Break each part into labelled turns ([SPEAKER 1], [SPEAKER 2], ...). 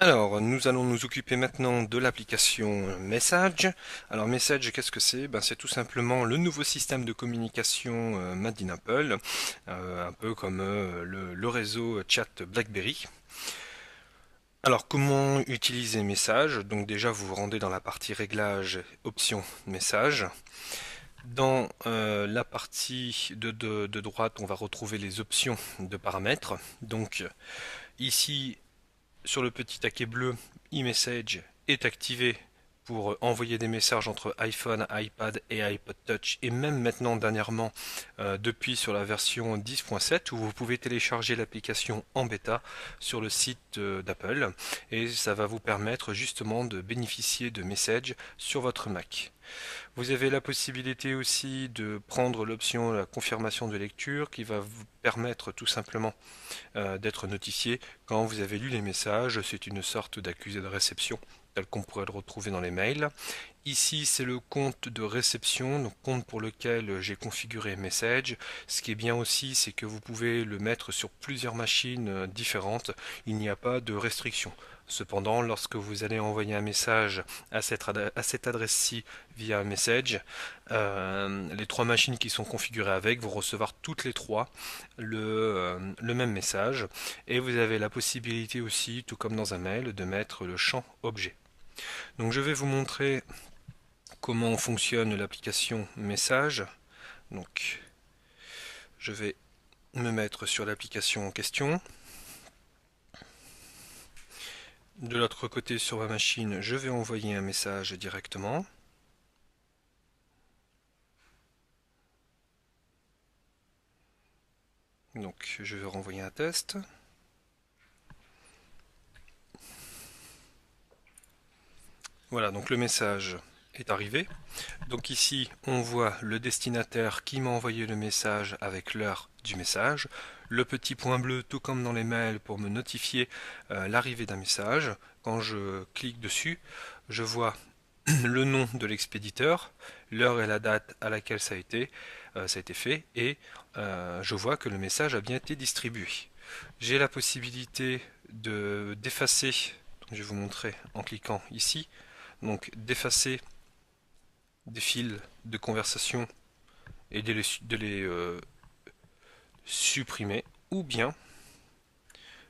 [SPEAKER 1] Alors, nous allons nous occuper maintenant de l'application Message. Alors, Message, qu'est-ce que c'est? C'est tout simplement le nouveau système de communication made in Apple, un peu comme le réseau chat BlackBerry. Alors, comment utiliser Message? Donc déjà, vous vous rendez dans la partie réglages, options Message. Dans la partie de droite, on va retrouver les options de paramètres. Donc, ici, sur le petit taquet bleu, e-message est activé pour envoyer des messages entre iPhone, iPad et iPod Touch et même maintenant dernièrement depuis sur la version 10.7 où vous pouvez télécharger l'application en bêta sur le site d'Apple et ça va vous permettre justement de bénéficier de messages sur votre Mac. Vous avez la possibilité aussi de prendre l'option la confirmation de lecture qui va vous permettre tout simplement d'être notifié quand vous avez lu les messages. C'est une sorte d'accusé de réception tel qu'on pourrait le retrouver dans les mails. Ici, c'est le compte de réception, donc compte pour lequel j'ai configuré Message. Ce qui est bien aussi, c'est que vous pouvez le mettre sur plusieurs machines différentes. Il n'y a pas de restriction. Cependant, lorsque vous allez envoyer un message à cette adresse-ci via Message, les trois machines qui sont configurées avec vont recevoir toutes les trois le même message. Et vous avez la possibilité aussi, tout comme dans un mail, de mettre le champ objet. Donc je vais vous montrer comment fonctionne l'application Message. Donc je vais me mettre sur l'application en question. De l'autre côté sur ma machine, je vais envoyer un message directement. Donc je vais renvoyer un test. Voilà, donc le message est arrivé. Donc ici, on voit le destinataire qui m'a envoyé le message avec l'heure du message, le petit point bleu, tout comme dans les mails, pour me notifier l'arrivée d'un message. Quand je clique dessus, je vois le nom de l'expéditeur, l'heure et la date à laquelle ça a été fait, et je vois que le message a bien été distribué. J'ai la possibilité de d'effacer, je vais vous montrer en cliquant ici, donc d'effacer des fils de conversation et de les supprimer, ou bien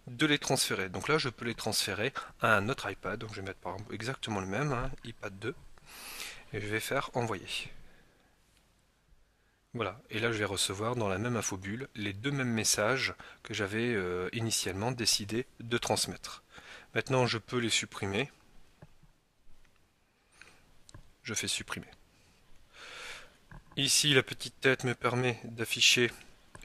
[SPEAKER 1] de les transférer. Donc là, je peux les transférer à un autre iPad. Donc je vais mettre par exemple exactement le même, hein, iPad 2, et je vais faire envoyer. Voilà, et là je vais recevoir dans la même infobulle les deux mêmes messages que j'avais initialement décidé de transmettre. Maintenant, je peux les supprimer. Je fais supprimer. Ici, la petite tête me permet d'afficher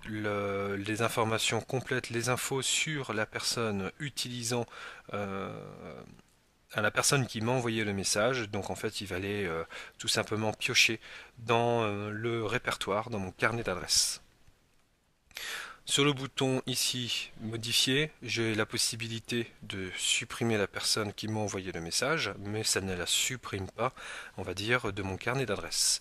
[SPEAKER 1] les informations complètes, les infos sur la personne utilisant à la personne qui m'a envoyé le message. Donc en fait, il va aller tout simplement piocher dans le répertoire, dans mon carnet d'adresses. Sur le bouton ici, modifier, j'ai la possibilité de supprimer la personne qui m'a envoyé le message, mais ça ne la supprime pas, on va dire, de mon carnet d'adresses.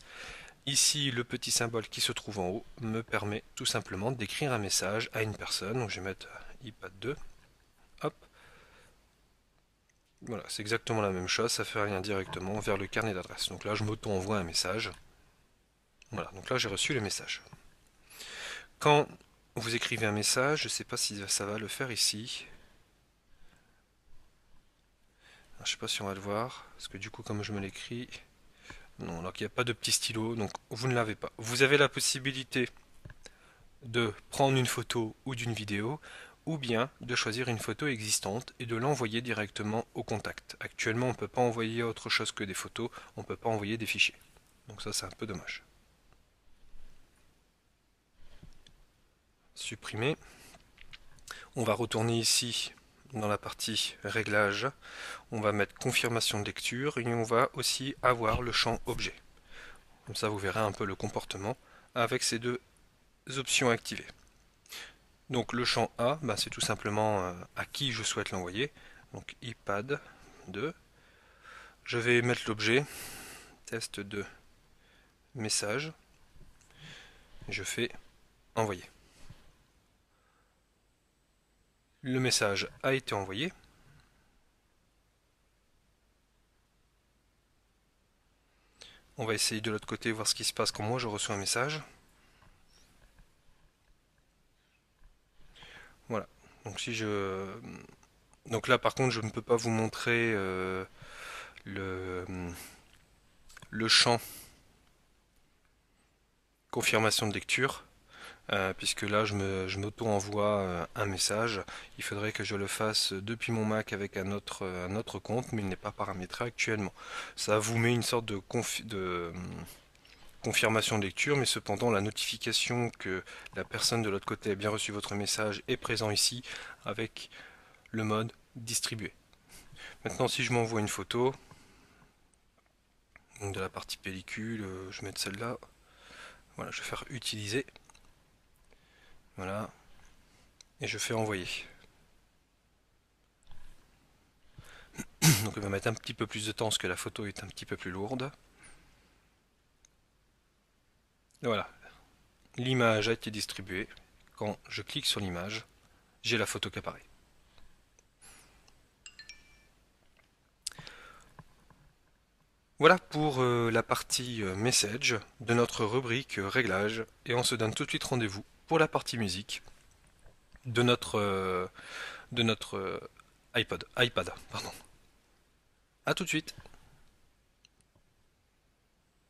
[SPEAKER 1] Ici, le petit symbole qui se trouve en haut me permet tout simplement d'écrire un message à une personne. Donc je vais mettre iPad 2. Hop. Voilà, c'est exactement la même chose. Ça fait un lien directement vers le carnet d'adresse. Donc là, je m'auto-envoie un message. Voilà, donc là, j'ai reçu le message. Quand vous écrivez un message, je ne sais pas si ça va le faire ici. Je ne sais pas si on va le voir. Parce que du coup, comme je me l'écris. Non, alors qu'il n'y a pas de petit stylo. Donc vous ne l'avez pas. Vous avez la possibilité de prendre une photo ou d'une vidéo, ou bien de choisir une photo existante et de l'envoyer directement au contact. Actuellement, on ne peut pas envoyer autre chose que des photos, on ne peut pas envoyer des fichiers. Donc ça, c'est un peu dommage. Supprimer. On va retourner ici dans la partie réglages. On va mettre confirmation de lecture et on va aussi avoir le champ objet. Comme ça, vous verrez un peu le comportement avec ces deux options activées. Donc le champ A, c'est tout simplement à qui je souhaite l'envoyer. Donc iPad 2. Je vais mettre l'objet test de message. Je fais envoyer. Le message a été envoyé. On va essayer de l'autre côté, voir ce qui se passe quand moi je reçois un message. Voilà. Donc si je... Donc là par contre je ne peux pas vous montrer le, le champ confirmation de lecture. Puisque là je m'auto-envoie un message. Il faudrait que je le fasse depuis mon Mac avec un autre compte, mais il n'est pas paramétré actuellement. Ça vous met une sorte de confirmation de lecture, mais cependant la notification que la personne de l'autre côté a bien reçu votre message est présent ici avec le mode distribuer. Maintenant si je m'envoie une photo, donc de la partie pellicule, je vais mettre celle-là, voilà, je vais faire utiliser, voilà, et je fais envoyer. Donc il va mettre un petit peu plus de temps parce que la photo est un petit peu plus lourde. Et voilà, l'image a été distribuée. Quand je clique sur l'image, j'ai la photo qui apparaît. Voilà pour la partie message de notre rubrique réglage. Et on se donne tout de suite rendez-vous pour la partie musique de notre iPad. Pardon. À tout de suite.